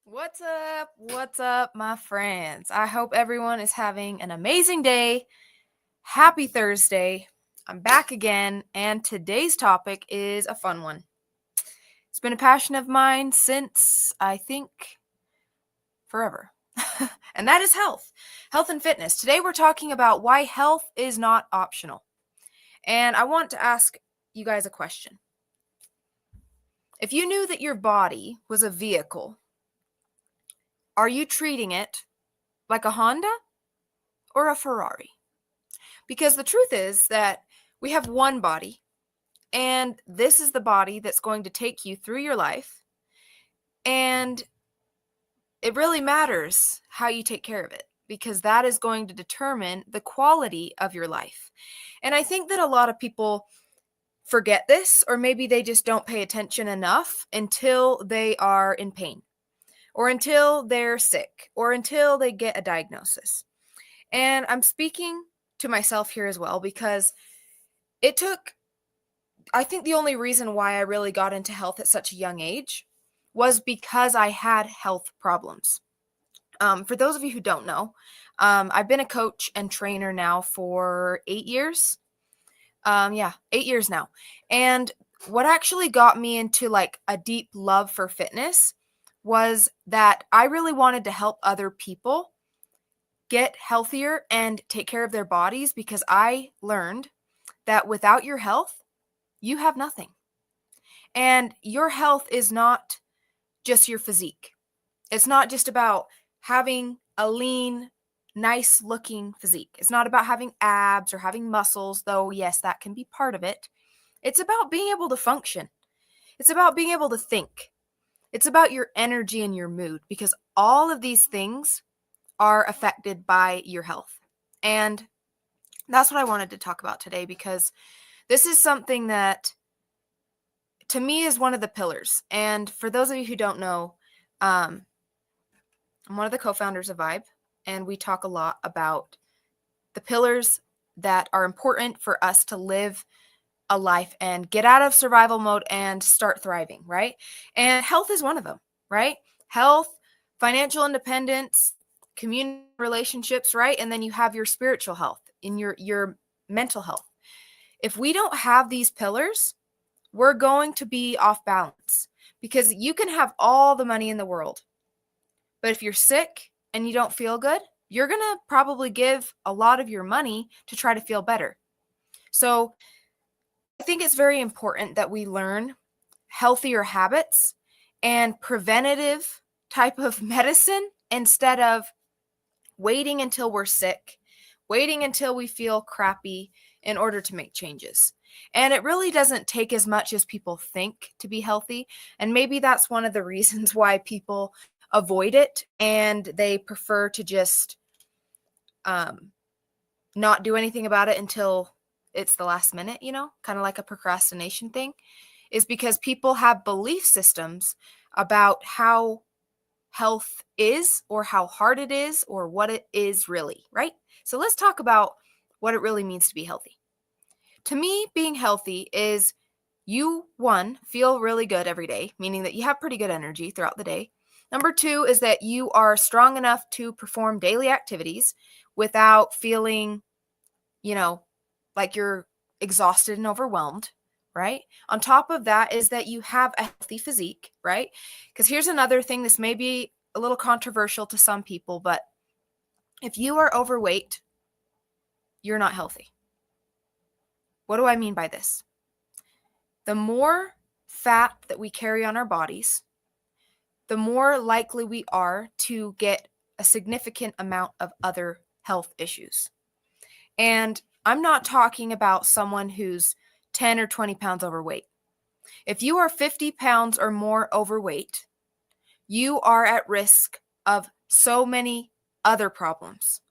What's up? What's up, my friends? I hope everyone is having an amazing day. Happy Thursday. I'm back again, and today's topic is a fun one. It's been a passion of mine since, I think, forever. And that is health. Health and fitness. Today we're talking about why health is not optional. And I want to ask you guys a question. If you knew that your body was a vehicle, are you treating it like a Honda or a Ferrari? Because the truth is that we have one body, and this is the body that's going to take you through your life. And it really matters how you take care of it, because that is going to determine the quality of your life. And I think that a lot of people forget this, or maybe they just don't pay attention enough until they are in pain, or until they're sick, or until they get a diagnosis. And I'm speaking to myself here as well, because I think the only reason why I really got into health at such a young age was because I had health problems. For those of you who don't know, I've been a coach and trainer now for 8 years. 8 years now. And what actually got me into like a deep love for fitness was that I really wanted to help other people get healthier and take care of their bodies, because I learned that without your health, you have nothing. And your health is not just your physique. It's not just about having a lean, nice looking physique. It's not about having abs or having muscles, though, yes, that can be part of it. It's about being able to function. It's about being able to think. It's about your energy and your mood, because all of these things are affected by your health. And that's what I wanted to talk about today, because this is something that to me is one of the pillars. And for those of you who don't know, I'm one of the co-founders of Vibe, and we talk a lot about the pillars that are important for us to live a life and get out of survival mode and start thriving, right? And health is one of them, right? Health, financial independence, community relationships, right? And then you have your spiritual health, in your mental health. If we don't have these pillars, we're going to be off balance, because you can have all the money in the world, but if you're sick and you don't feel good, you're going to probably give a lot of your money to try to feel better. So I think it's very important that we learn healthier habits and preventative type of medicine, instead of waiting until we're sick, waiting until we feel crappy in order to make changes. And it really doesn't take as much as people think to be healthy. And maybe that's one of the reasons why people avoid it, and they prefer to just not do anything about it until it's the last minute, kind of like a procrastination thing, is because people have belief systems about how health is, or how hard it is, or what it is really, right? So let's talk about what it really means to be healthy. To me, being healthy is you, one, feel really good every day, meaning that you have pretty good energy throughout the day. Number two is that you are strong enough to perform daily activities without feeling, like you're exhausted and overwhelmed, right? On top of that is that you have a healthy physique, right? Because here's another thing, this may be a little controversial to some people, but if you are overweight, you're not healthy. What do I mean by this? The more fat that we carry on our bodies, the more likely we are to get a significant amount of other health issues. And I'm not talking about someone who's 10 or 20 pounds overweight. If you are 50 pounds or more overweight, you are at risk of so many other problems,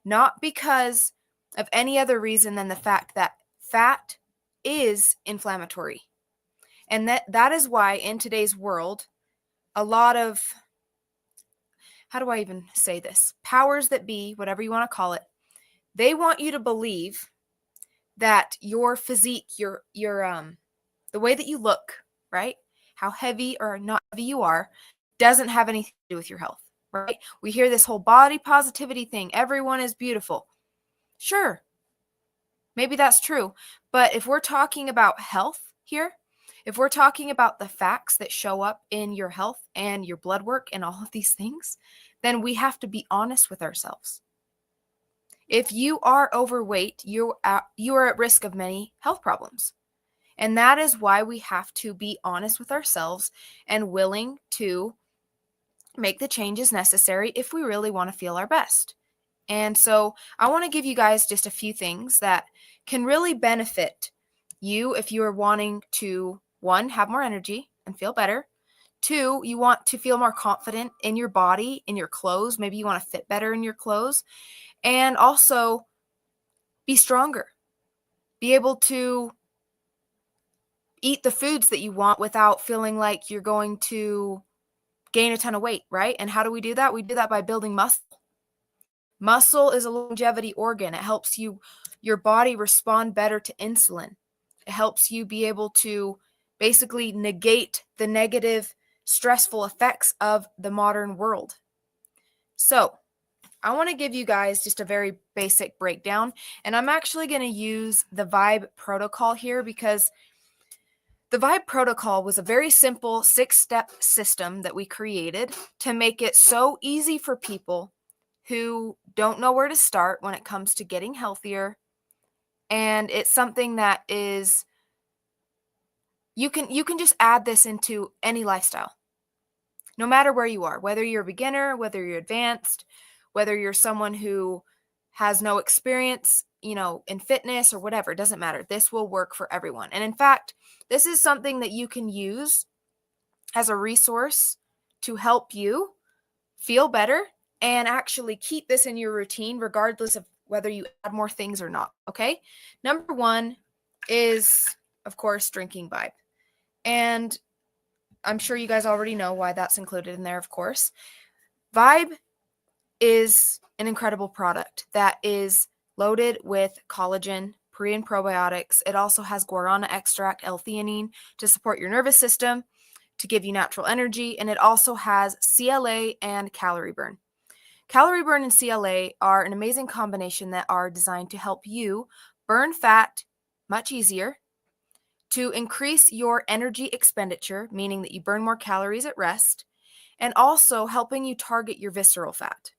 not because of any other reason than the fact that fat is inflammatory. And that is why in today's world, a lot of, how do I even say this? Powers that be, whatever you want to call it, they want you to believe that your physique, your the way that you look, right? How heavy or not heavy you are, doesn't have anything to do with your health, right? We hear this whole body positivity thing. Everyone is beautiful. Sure, maybe that's true. But if we're talking about health here, if we're talking about the facts that show up in your health and your blood work and all of these things, then we have to be honest with ourselves. If you are overweight, you are at risk of many health problems. And that is why we have to be honest with ourselves and willing to make the changes necessary if we really want to feel our best. And so I want to give you guys just a few things that can really benefit you if you are wanting to, one, have more energy and feel better. Two, you want to feel more confident in your body, in your clothes. Maybe you want to fit better in your clothes. And also be stronger. Be able to eat the foods that you want without feeling like you're going to gain a ton of weight, right? And how do we do that? We do that by building muscle. Muscle is a longevity organ. It helps your body respond better to insulin. It helps you be able to basically negate the negative, stressful effects of the modern world. So, I want to give you guys just a very basic breakdown, and I'm actually going to use the Vibe protocol here because the Vibe protocol was a very simple 6-step system that we created to make it so easy for people who don't know where to start when it comes to getting healthier. And it's something that is, you can just add this into any lifestyle, no matter where you are, whether you're a beginner, whether you're advanced, whether you're someone who has no experience, in fitness or whatever. It doesn't matter. This will work for everyone. And in fact, this is something that you can use as a resource to help you feel better and actually keep this in your routine regardless of whether you add more things or not, okay? Number one is, of course, drinking Vibe. And I'm sure you guys already know why that's included in there, of course. Vibe is an incredible product that is loaded with collagen, pre and probiotics. It also has guarana extract, L-theanine, to support your nervous system, to give you natural energy, and it also has CLA and calorie burn. Calorie burn and CLA are an amazing combination that are designed to help you burn fat much easier, to increase your energy expenditure, meaning that you burn more calories at rest, and also helping you target your visceral fat.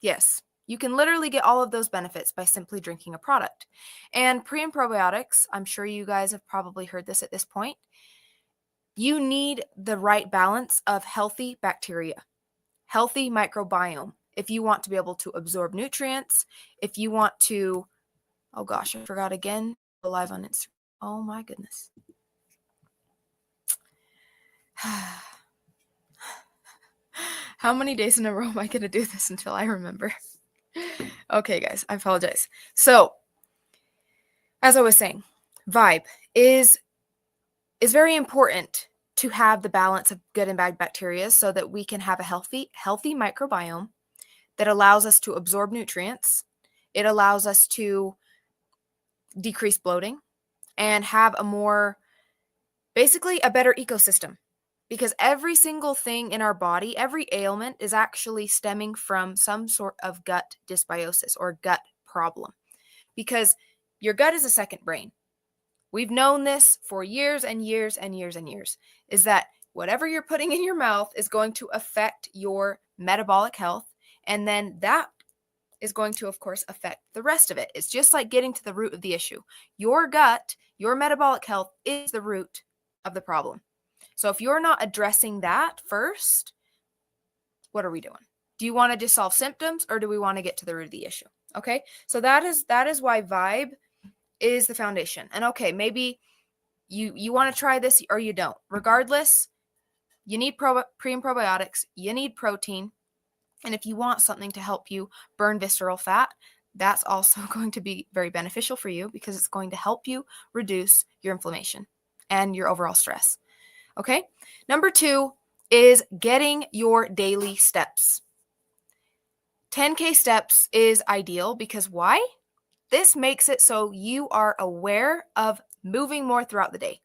Yes, you can literally get all of those benefits by simply drinking a product. And pre and probiotics, I'm sure you guys have probably heard this at this point. You need the right balance of healthy bacteria, healthy microbiome. If you want to be able to absorb nutrients, if you want to, oh gosh, I forgot again, go live on Instagram. Oh my goodness. How many days in a row am I going to do this until I remember? Okay, guys, I apologize. So, as I was saying, Vibe is very important to have the balance of good and bad bacteria so that we can have a healthy microbiome that allows us to absorb nutrients. It allows us to decrease bloating and have basically a better ecosystem. Because every single thing in our body, every ailment is actually stemming from some sort of gut dysbiosis or gut problem. Because your gut is a second brain. We've known this for years and years and years and years, is that whatever you're putting in your mouth is going to affect your metabolic health. And then that is going to, of course, affect the rest of it. It's just like getting to the root of the issue. Your gut, your metabolic health is the root of the problem. So if you're not addressing that first, what are we doing? Do you want to just solve symptoms or do we want to get to the root of the issue? Okay, so that is why Vibe is the foundation. And okay, maybe you want to try this or you don't. Regardless, you need pre and probiotics, you need protein, and if you want something to help you burn visceral fat, that's also going to be very beneficial for you because it's going to help you reduce your inflammation and your overall stress. Okay? Number 2 is getting your daily steps. 10K steps is ideal because why? This makes it so you are aware of moving more throughout the day.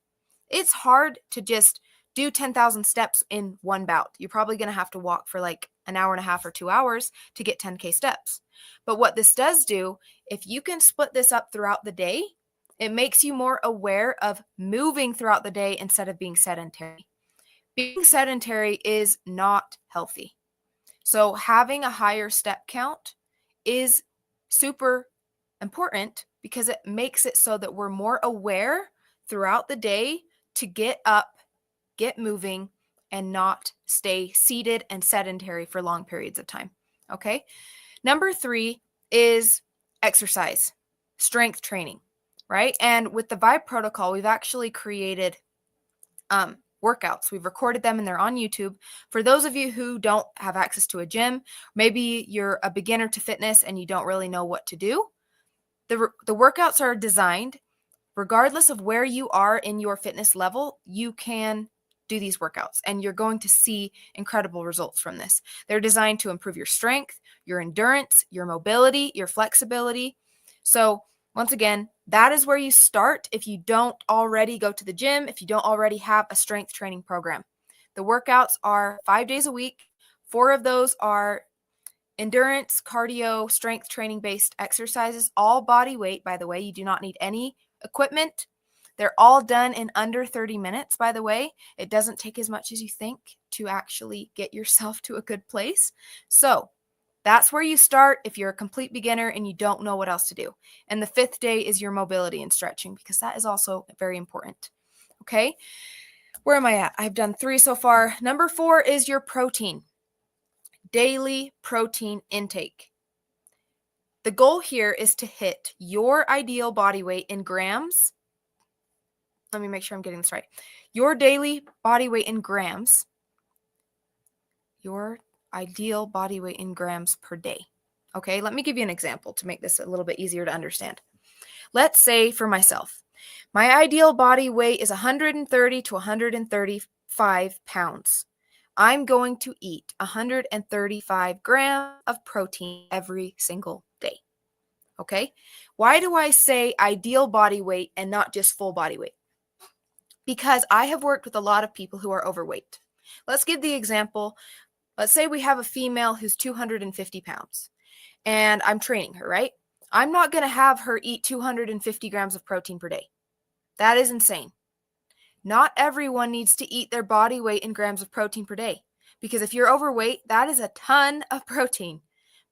It's hard to just do 10,000 steps in one bout. You're probably going to have to walk for like an hour and a half or 2 hours to get 10K steps. But what this does do, if you can split this up throughout the day, it makes you more aware of moving throughout the day instead of being sedentary. Being sedentary is not healthy. So having a higher step count is super important because it makes it so that we're more aware throughout the day to get up, get moving, and not stay seated and sedentary for long periods of time. Okay. Number 3 is exercise, strength training, right? And with the Vibe protocol, we've actually created workouts. We've recorded them and they're on YouTube. For those of you who don't have access to a gym, maybe you're a beginner to fitness and you don't really know what to do, the workouts are designed regardless of where you are in your fitness level, you can do these workouts and you're going to see incredible results from this. They're designed to improve your strength, your endurance, your mobility, your flexibility. So once again, that is where you start if you don't already go to the gym, if you don't already have a strength training program. The workouts are 5 days a week. 4 of those are endurance, cardio, strength training based exercises, all body weight, by the way. You do not need any equipment. They're all done in under 30 minutes, by the way. It doesn't take as much as you think to actually get yourself to a good place. So that's where you start if you're a complete beginner and you don't know what else to do. And the 5th day is your mobility and stretching, because that is also very important. Okay, where am I at? I've done 3 so far. Number 4 is your protein. Daily protein intake. The goal here is to hit your ideal body weight in grams. Let me make sure I'm getting this right. Your daily body weight in grams. Your ideal body weight in grams per day. Okay, let me give you an example to make this a little bit easier to understand. Let's say for myself, my ideal body weight is 130 to 135 pounds. I'm going to eat 135 grams of protein every single day. Okay? Why do I say ideal body weight and not just full body weight? Because I have worked with a lot of people who are overweight. Let's give the example. Let's say we have a female who's 250 pounds and I'm training her, right? I'm not going to have her eat 250 grams of protein per day. That is insane. Not everyone needs to eat their body weight in grams of protein per day, because if you're overweight, that is a ton of protein.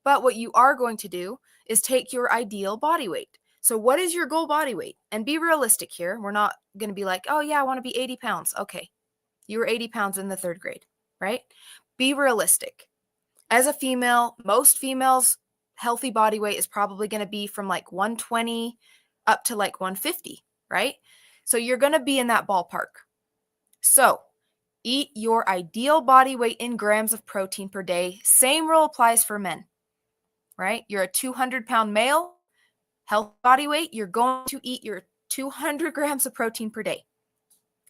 But what you are going to do is take your ideal body weight. So what is your goal body weight? And be realistic here. We're not going to be like, oh yeah, I want to be 80 pounds. Okay, you were 80 pounds in the 3rd grade, right? Be realistic. As a female, most females' healthy body weight is probably going to be from like 120 up to like 150, right? So you're going to be in that ballpark. So eat your ideal body weight in grams of protein per day. Same rule applies for men, right? You're a 200-pound male, healthy body weight. You're going to eat your 200 grams of protein per day.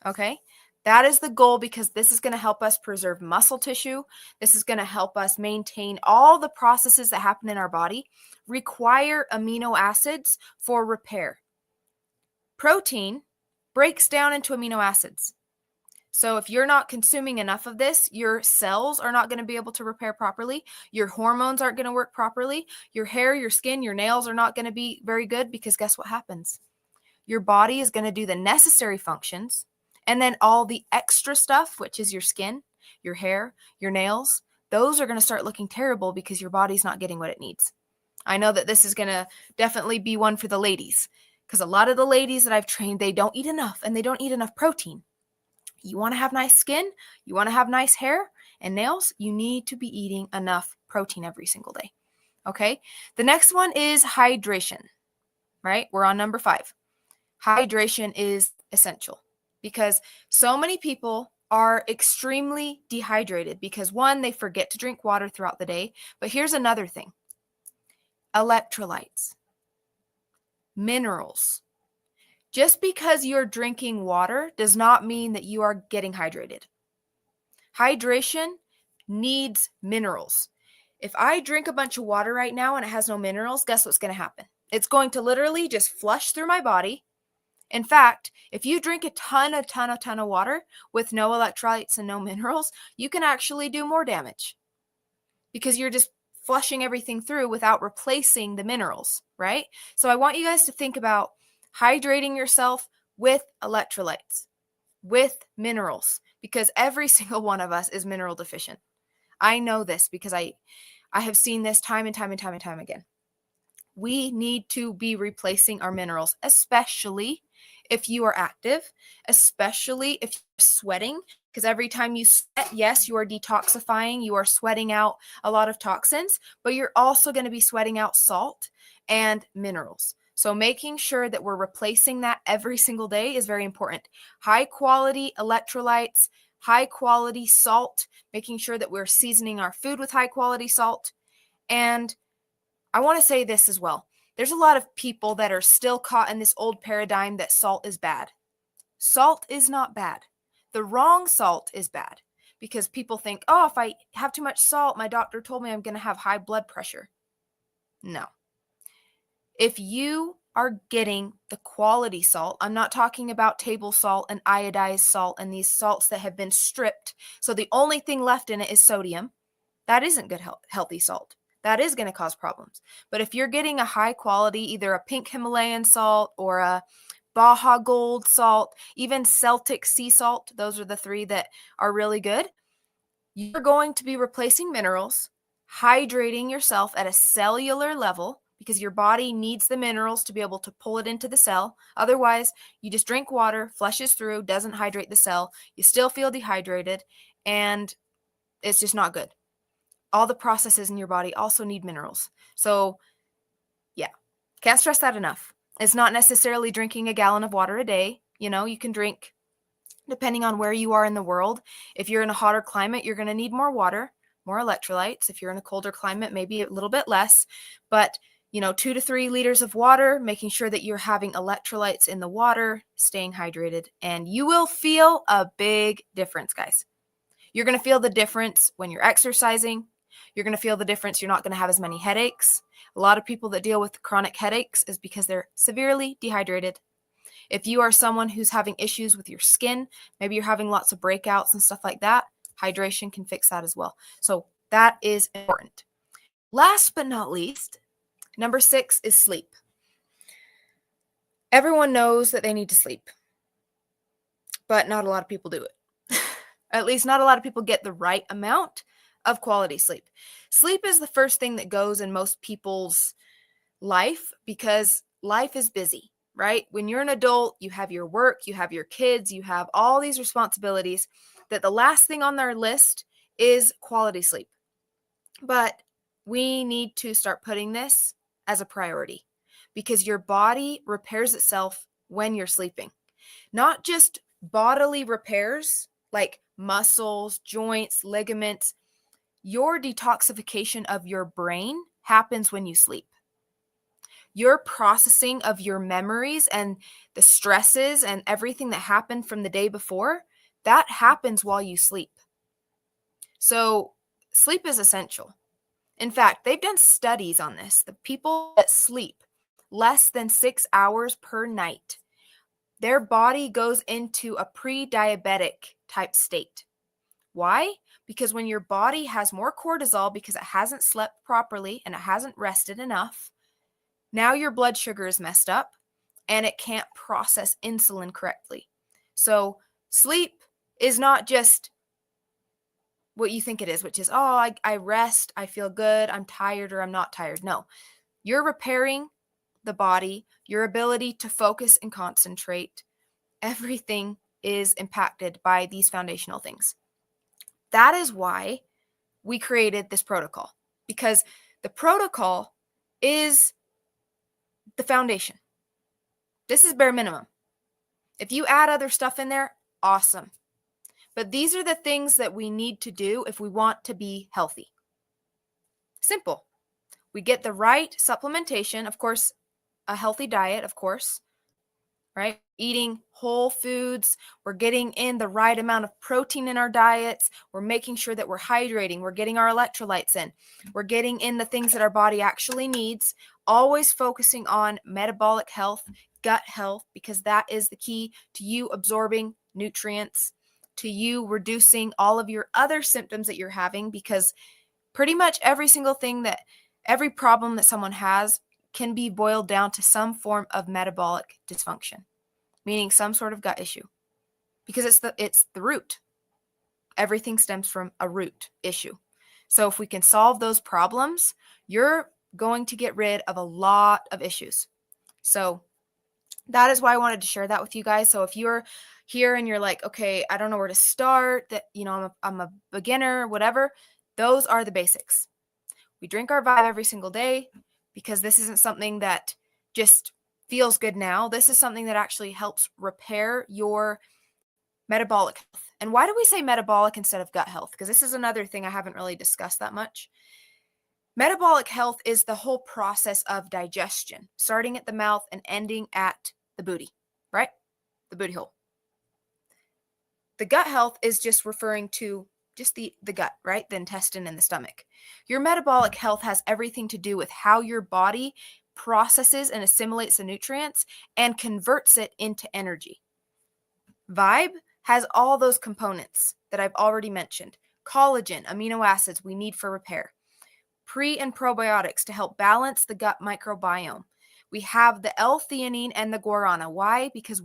Okay? That is the goal, because this is going to help us preserve muscle tissue. This is going to help us maintain all the processes that happen in our body, require amino acids for repair. Protein breaks down into amino acids. So if you're not consuming enough of this, your cells are not going to be able to repair properly. Your hormones aren't going to work properly. Your hair, your skin, your nails are not going to be very good, because guess what happens? Your body is going to do the necessary functions, and then all the extra stuff, which is your skin, your hair, your nails, those are going to start looking terrible because your body's not getting what it needs. I know that this is going to definitely be one for the ladies, because a lot of the ladies that I've trained, they don't eat enough, and they don't eat enough protein. You want to have nice skin, you want to have nice hair and nails, you need to be eating enough protein every single day. Okay? The next one is hydration, right? We're on number 5. Hydration is essential, because so many people are extremely dehydrated because, one, they forget to drink water throughout the day. But here's another thing. Electrolytes, minerals. Just because you're drinking water does not mean that you are getting hydrated. Hydration needs minerals. If I drink a bunch of water right now and it has no minerals, guess what's going to happen? It's going to literally just flush through my body, In fact, if you drink a ton of water with no electrolytes and no minerals, you can actually do more damage because you're just flushing everything through without replacing the minerals, right? So I want you guys to think about hydrating yourself with electrolytes, with minerals, because every single one of us is mineral deficient. I know this because I have seen this time and time again. We need to be replacing our minerals, especially if you are active, especially if you're sweating, because every time you sweat, yes, you are detoxifying, you are sweating out a lot of toxins, but you're also going to be sweating out salt and minerals. So making sure that we're replacing that every single day is very important. High quality electrolytes, high quality salt, making sure that we're seasoning our food with high quality salt. And I want to say this as well. There's a lot of people that are still caught in this old paradigm that salt is bad. Salt is not bad. The wrong salt is bad because people think, oh, if I have too much salt, my doctor told me I'm going to have high blood pressure. No. If you are getting the quality salt, I'm not talking about table salt and iodized salt and these salts that have been stripped. So the only thing left in it is sodium. That isn't good, healthy salt. That is going to cause problems. But if you're getting a high quality, either a pink Himalayan salt or a Baja Gold salt, even Celtic sea salt, those are the three that are really good, you're going to be replacing minerals, hydrating yourself at a cellular level because your body needs the minerals to be able to pull it into the cell. Otherwise, you just drink water, flushes through, doesn't hydrate the cell. You still feel dehydrated, and it's just not good. All the processes in your body also need minerals. So, yeah, can't stress that enough. It's not necessarily drinking a gallon of water a day. You know, you can drink, depending on where you are in the world. If you're in a hotter climate, you're going to need more water, more electrolytes. If you're in a colder climate, maybe a little bit less. But, 2 to 3 liters of water, making sure that you're having electrolytes in the water, staying hydrated, and you will feel a big difference, guys. You're going to feel the difference when you're exercising. You're going to feel the difference. You're not going to have as many headaches. A lot of people that deal with chronic headaches is because they're severely dehydrated. If you are someone who's having issues with your skin, maybe you're having lots of breakouts and stuff like that, hydration can fix that as well. So that is important. Last but not least, number 6 is sleep. Everyone knows that they need to sleep, but not a lot of people do it. At least not a lot of people get the right amount of quality sleep. Sleep is the first thing that goes in most people's life because life is busy, right? When you're an adult, you have your work, you have your kids, you have all these responsibilities that the last thing on their list is quality sleep. But we need to start putting this as a priority because your body repairs itself when you're sleeping. Not just bodily repairs like muscles, joints, ligaments. Your detoxification of your brain happens when you sleep. Your processing of your memories and the stresses and everything that happened from the day before, that happens while you sleep. So sleep is essential. In fact, they've done studies on this. The people that sleep less than 6 hours per night, their body goes into a pre-diabetic type state. Why? Because when your body has more cortisol because it hasn't slept properly and it hasn't rested enough, now your blood sugar is messed up and it can't process insulin correctly. So sleep is not just what you think it is, which is, oh, I rest, I feel good, I'm tired or I'm not tired. No, you're repairing the body, your ability to focus and concentrate. Everything is impacted by these foundational things. That is why we created this protocol, because the protocol is the foundation. This is bare minimum. If you add other stuff in there, awesome. But these are the things that we need to do if we want to be healthy. Simple. We get the right supplementation, of course, a healthy diet, of course, right? eating whole foods. We're getting in the right amount of protein in our diets. We're making sure that we're hydrating. We're getting our electrolytes in. We're getting in the things that our body actually needs. Always focusing on metabolic health, gut health, because that is the key to you absorbing nutrients, to you reducing all of your other symptoms that you're having, because pretty much every problem that someone has can be boiled down to some form of metabolic dysfunction, meaning some sort of gut issue, because it's the root. Everything stems from a root issue. So if we can solve those problems, you're going to get rid of a lot of issues. So that is why I wanted to share that with you guys. So if you're here and you're like, okay, I don't know where to start, that, I'm a beginner, whatever, those are the basics. We drink our Vibe every single day, because this isn't something that just feels good now. This is something that actually helps repair your metabolic health. And why do we say metabolic instead of gut health? Because this is another thing I haven't really discussed that much. Metabolic health is the whole process of digestion, starting at the mouth and ending at the booty, right? The booty hole. The gut health is just referring to just the gut, right? The intestine and the stomach. Your metabolic health has everything to do with how your body processes and assimilates the nutrients and converts it into energy. Vibe has all those components that I've already mentioned. Collagen, amino acids we need for repair. Pre and probiotics to help balance the gut microbiome. We have the L-theanine and the guarana. Why? Because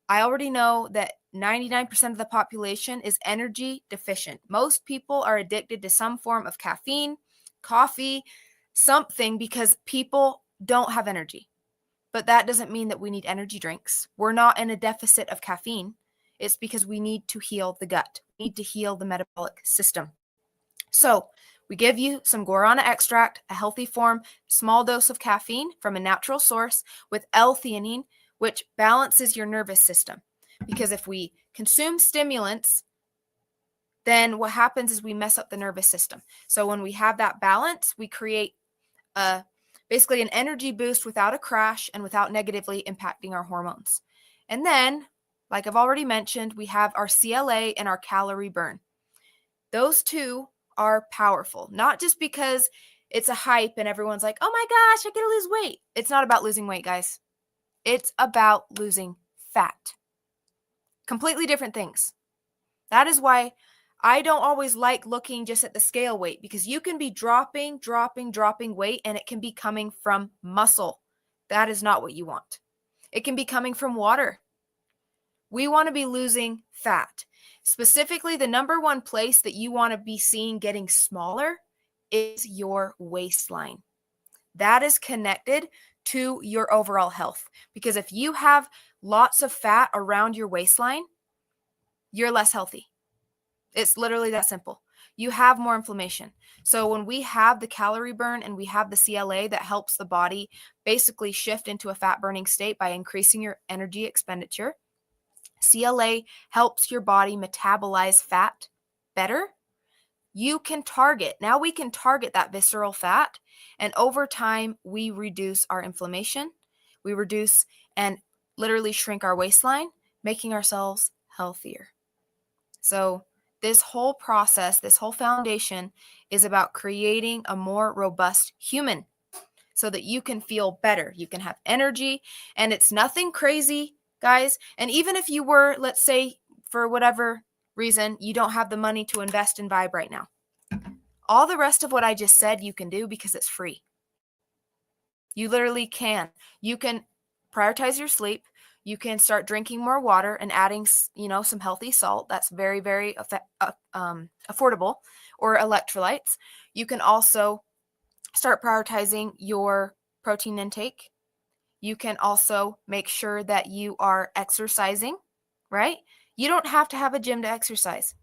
I already know that 99% of the population is energy deficient. Most people are addicted to some form of caffeine, coffee, something, because people don't have energy. But that doesn't mean that we need energy drinks. We're not in a deficit of caffeine. It's because we need to heal the gut. We need to heal the metabolic system. So we give you some guarana extract, a healthy form, small dose of caffeine from a natural source with L-theanine, which balances your nervous system. Because if we consume stimulants, then what happens is we mess up the nervous system. So when we have that balance, we create basically an energy boost without a crash and without negatively impacting our hormones. And then, like I've already mentioned, we have our CLA and our calorie burn. Those two are powerful, not just because it's a hype and everyone's like, oh my gosh, I gotta lose weight. It's not about losing weight, guys. It's about losing fat. Completely different things. That is why I don't always like looking just at the scale weight, because you can be dropping weight and it can be coming from muscle. That is not what you want. It can be coming from water. We want to be losing fat. Specifically, the number one place that you want to be seeing getting smaller is your waistline. That is connected to your overall health. Because if you have lots of fat around your waistline, you're less healthy. It's literally that simple. You have more inflammation. So when we have the calorie burn and we have the CLA that helps the body basically shift into a fat burning state by increasing your energy expenditure, CLA helps your body metabolize fat better. You can target. Now we can target that visceral fat, and over time we reduce our inflammation. We reduce and literally shrink our waistline, making ourselves healthier. So this whole process, this whole foundation is about creating a more robust human so that you can feel better. You can have energy, and it's nothing crazy, guys. And even if you were, let's say, for whatever reason, you don't have the money to invest in Vibe right now, all the rest of what I just said you can do because it's free. You literally can. You can prioritize your sleep. You can start drinking more water and adding, some healthy salt. That's very, very affordable, or electrolytes. You can also start prioritizing your protein intake. You can also make sure that you are exercising, right? You don't have to have a gym to exercise.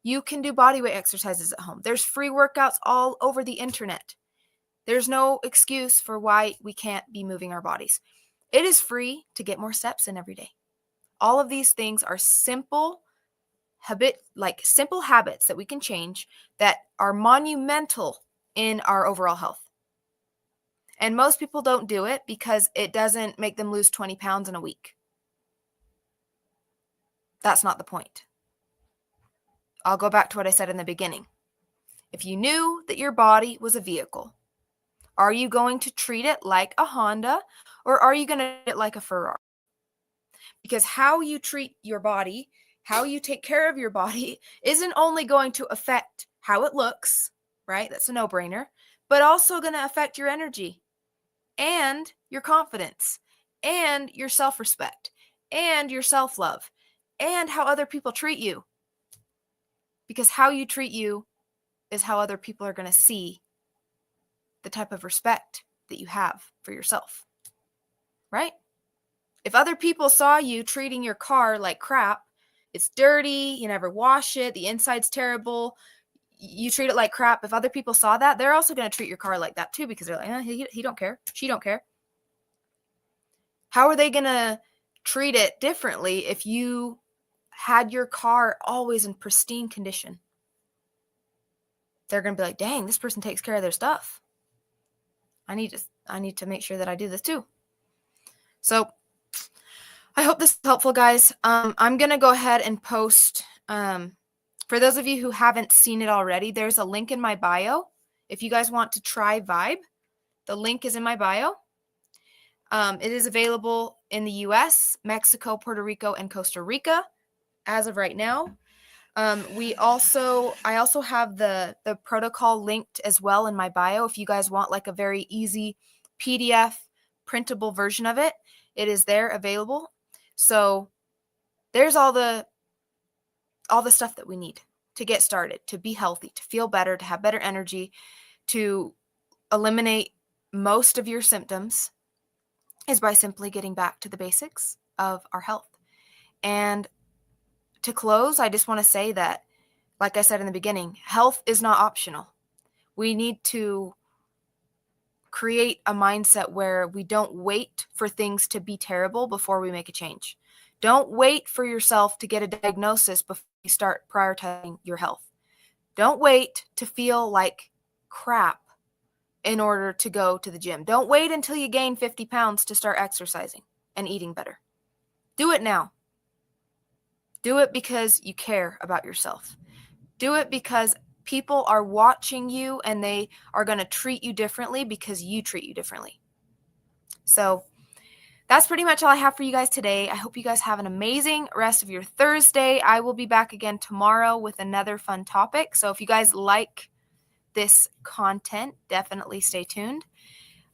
You can do bodyweight exercises at home. There's free workouts all over the internet. There's no excuse for why we can't be moving our bodies. It is free to get more steps in every day. All of these things are simple habits that we can change that are monumental in our overall health. And most people don't do it because it doesn't make them lose 20 pounds in a week. That's not the point. I'll go back to what I said in the beginning. If you knew that your body was a vehicle, are you going to treat it like a Honda or are you going to treat it like a Ferrari? Because how you treat your body, how you take care of your body isn't only going to affect how it looks, right? That's a no-brainer, but also going to affect your energy and your confidence and your self-respect and your self-love and how other people treat you. Because how you treat you is how other people are going to see the type of respect that you have for yourself, right? If other people saw you treating your car like crap, it's dirty, you never wash it, the inside's terrible, you treat it like crap. If other people saw that, they're also going to treat your car like that too, because they're like, he don't care, she don't care. How are they going to treat it differently if you had your car always in pristine condition? They're going to be like, dang, this person takes care of their stuff. I need to make sure that I do this too. So I hope this is helpful, guys. I'm going to go ahead and post, for those of you who haven't seen it already, there's a link in my bio. If you guys want to try Vibe, the link is in my bio. It is available in the US, Mexico, Puerto Rico, and Costa Rica as of right now. I also have the protocol linked as well in my bio. If you guys want like a very easy PDF printable version of it, it is there available. So there's all the stuff that we need to get started, to be healthy, to feel better, to have better energy, to eliminate most of your symptoms, is by simply getting back to the basics of our health. And to close, I just want to say that, like I said in the beginning, health is not optional. We need to create a mindset where we don't wait for things to be terrible before we make a change. Don't wait for yourself to get a diagnosis before you start prioritizing your health. Don't wait to feel like crap in order to go to the gym. Don't wait until you gain 50 pounds to start exercising and eating better. Do it now. Do it because you care about yourself. Do it because people are watching you and they are going to treat you differently because you treat you differently. So that's pretty much all I have for you guys today. I hope you guys have an amazing rest of your Thursday. I will be back again tomorrow with another fun topic. So if you guys like this content, definitely stay tuned.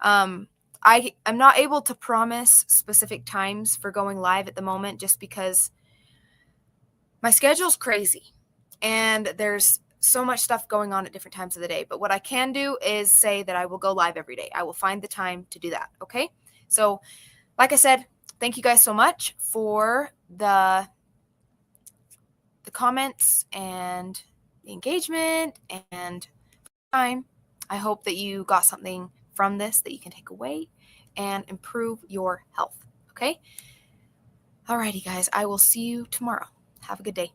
I'm not able to promise specific times for going live at the moment just because my schedule's crazy and there's so much stuff going on at different times of the day. But what I can do is say that I will go live every day. I will find the time to do that. Okay. So like I said, thank you guys so much for the comments and the engagement and time. I hope that you got something from this that you can take away and improve your health. Okay. Alrighty, guys. I will see you tomorrow. Have a good day.